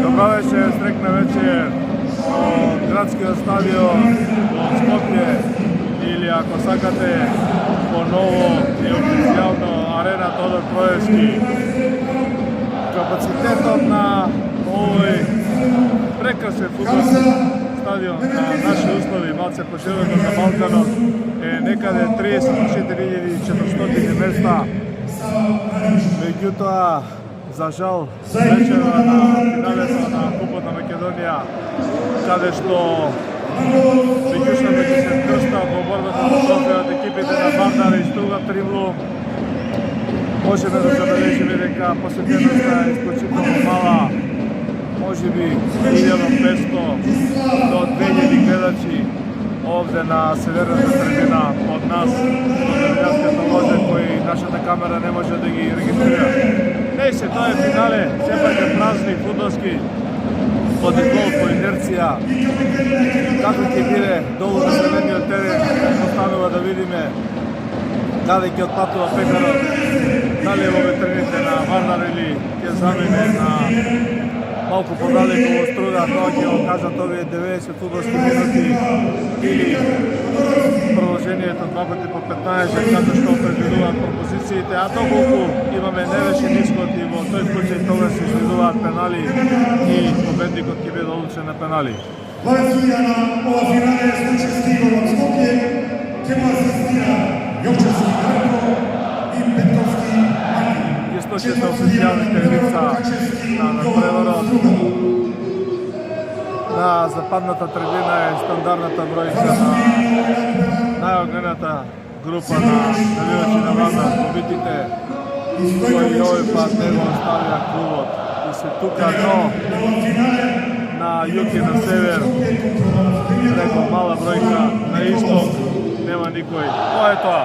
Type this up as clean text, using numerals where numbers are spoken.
Добравече, стрекна вечер од градскиот стадион во Скопје, или ако сакате поново и официјално арена Тодор Троевски. Капацитетот на овој прекрасен фудбалски стадион на наши услови, малце поширено за Балканот, е некаде 34.400 места. Меѓутоа, за жал, вечерва на финалето на Купот на Македонија, каде што Меѓушната ќе се крста во борбата за трофејот екипите на Вардар и Струга Тривлум, можеме да забележиме дека посетеноста е исклучително мала, можеби 1500 до 2000 гледачи овде на северната трибина од нас, од навијачката ложа, кои нашата камера не може да ги регистрира. Не се, тоа е финале, сепак е празни, фудбалски, под гол по инерција. Како ќе биде долу на зелениот терен, останува да видиме каде ќе отпатува пекарот, дали во ветрените на Вардар или ќе замине на малку подалеку во Струга, тоа ќе го кажат овие 90 фудбалски минути или продолжението 2 пати по 15, како што предвидуваат пропозициите, а доколку имаме нерешен исход и во тој случај тогаш се изведуваат пенали и победникот ќе биде одлучен на пенали. Вајсуја на ова финале случајски гол од Скопје ќе му асистира Јовчевски Дарко и Петковски Маки. Ќе слушате официјалните лица на надпреварот. На западната трибина е стандардната бројка на најогнената група на навивачи на Вардар, побитите, кои овој пат не го оставија клубот и се тука, но на југ и на север, преку мала бројка, на исток нема никој. Тоа е тоа.